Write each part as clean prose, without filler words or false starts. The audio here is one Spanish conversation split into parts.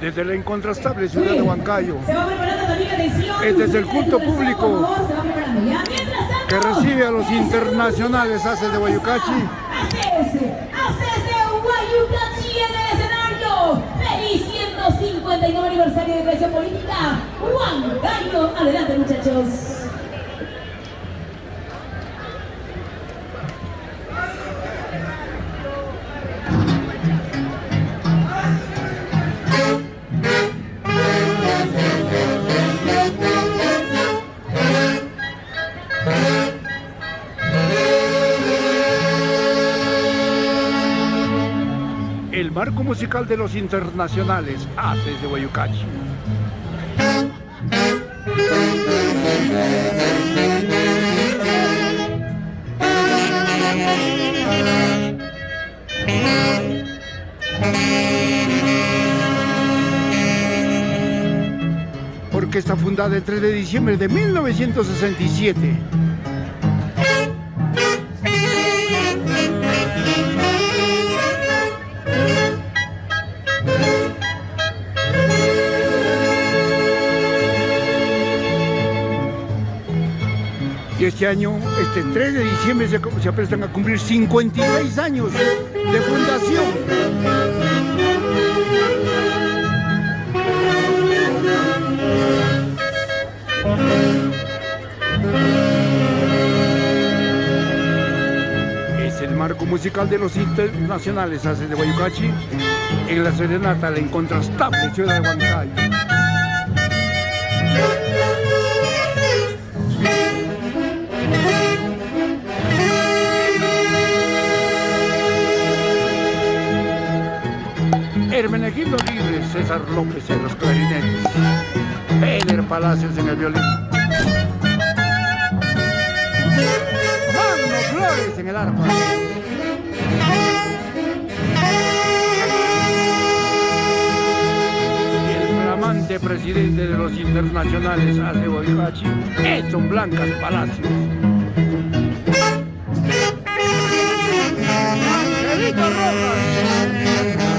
Desde la incontrastable ciudad de Huancayo, Se va preparando también, atención. este es el culto Por público favor, se va preparando ya. Mientras tanto, que recibe a los internacionales Aces de Guayucachi. Aces de Guayucachi en el escenario. Feliz 159 aniversario de creación política. Huancayo, adelante muchachos. El marco musical de los internacionales Aces de Guayucachi. Orquesta fundada el 3 de diciembre de 1967. Y este año, este 3 de diciembre, se aprestan a cumplir 56 años de fundación. Es el marco musical de los internacionales Aces de Guayucachi en la serenata la incontrastable ciudad de Huancayo. Hermenegildo Aguirre, César López en los clarinetes, Peder Palacios en el violín, Magno Flores en el arpa, y el flamante presidente de los internacionales Aces de Guayucachi, Edson Blancas Palacios. Angelito Rojas.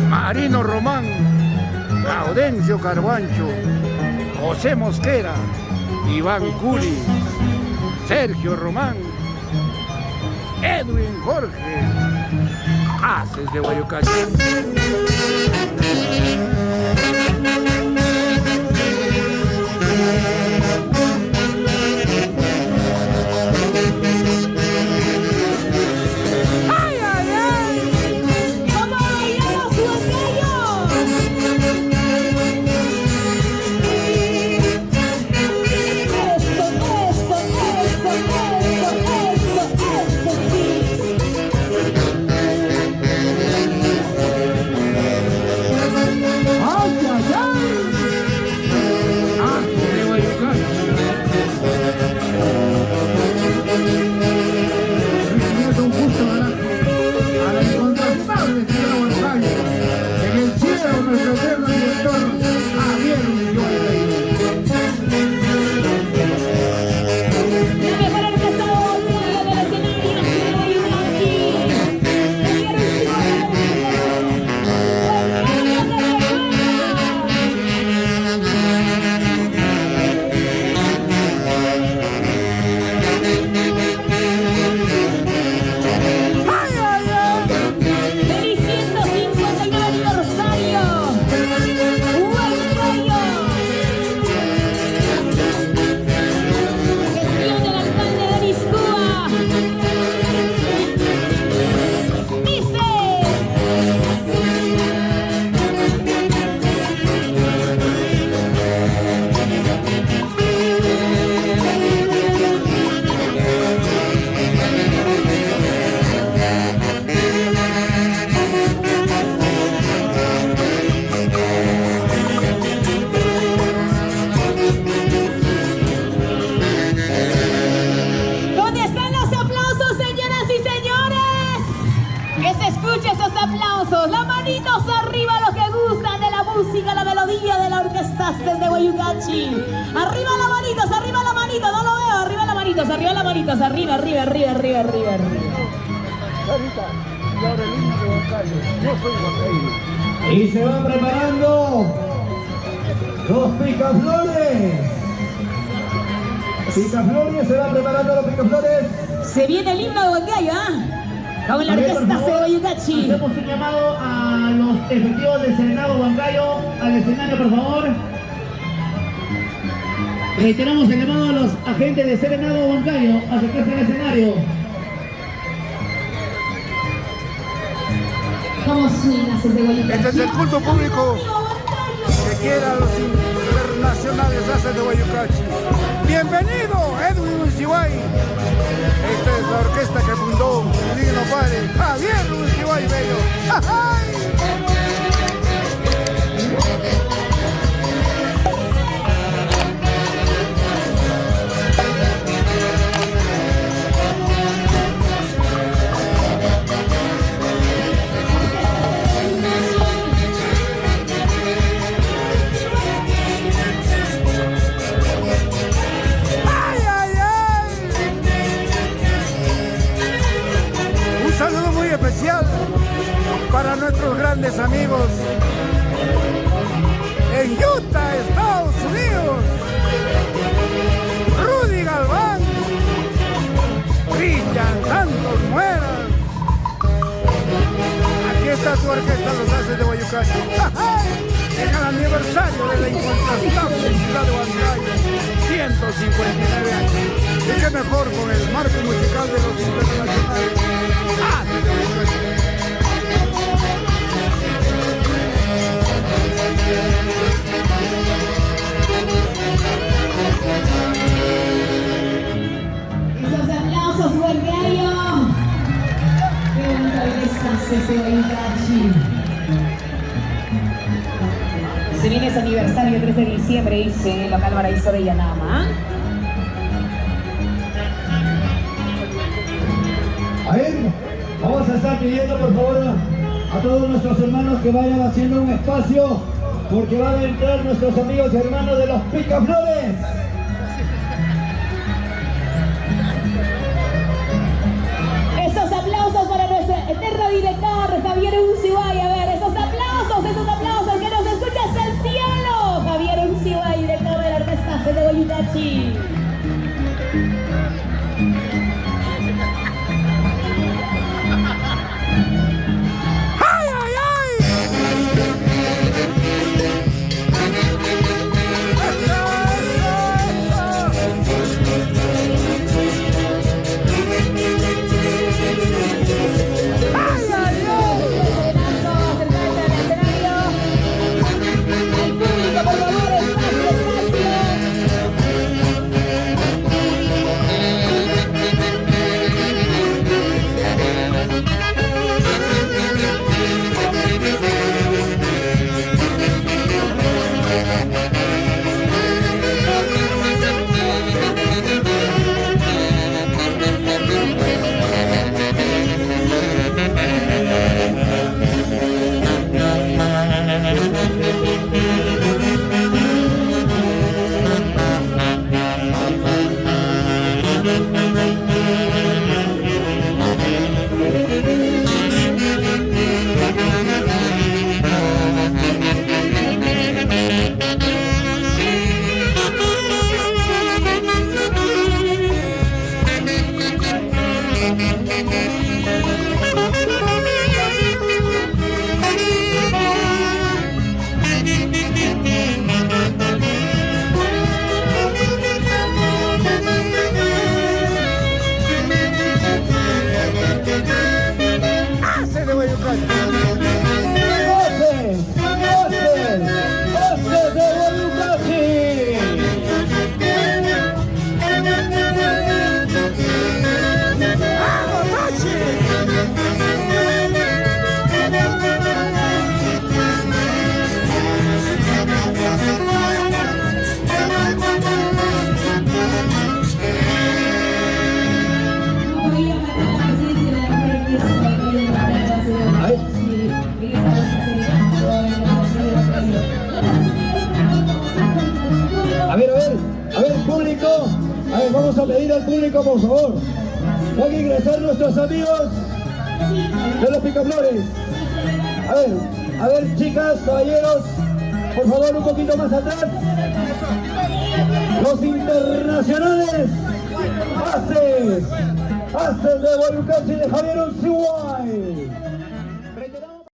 Marino Román, Gaudencio Carbancho, José Mosquera, Iván Curi, Sergio Román, Edwin Jorge, Aces de Guayucachi. Guayucachi. Arriba las manitos, no lo veo. Arriba las manitos, arriba. Carita, y ahora el himno de Huancayo. Yo soy huancaíno. Y se van preparando los picaflores. Picaflores, se van preparando los picaflores. Se viene el himno de Huancayo, ¿ah? Con la orquesta de Guayucachi. Hacemos un llamado a los efectivos de Serenado Huancayo al escenario, por favor. Reiteramos el llamado a los agentes de Serenado Huancayo a acercarse al escenario. ¿Cómo suena ese de Guayucachi? Este es el culto público que quiera a los internacionales haces de Guayucachi. Bienvenido, Edwin Uncibay. Esta es la orquesta que fundó mi digno padre, Javier Uncibay Bello. ¡Ay! Especial para nuestros grandes amigos en Utah, Estados Unidos, Rudy Galván, Cristian Santos Mueras. Aquí está tu orquesta, los haces de Guayucachi. En el aniversario de la incontrastable ciudad de Huancayo, 159 años. Y qué mejor con el marco musical de los internacionales. Esos aplausos, Huancayo. Qué bonita orquesta ese Guayucachi. Se viene ese aniversario el 3 de diciembre, dice local Paraíso de Yanama. A ver, vamos a estar pidiendo por favor a todos nuestros hermanos que vayan haciendo un espacio porque van a entrar nuestros amigos y hermanos de los picaflores. Esos aplausos para nuestro eterno director Javier Uncibay. A ver, esos aplausos, que nos escuchas al cielo. Javier Uncibay, director de la orquesta de Guayucachi. A ver, vamos a pedir al público, por favor. Van a ingresar nuestros amigos de los picaflores. A ver, chicas, caballeros, por favor, un poquito más atrás. Los internacionales. Haces de Guayucachi de Javier Unciguay.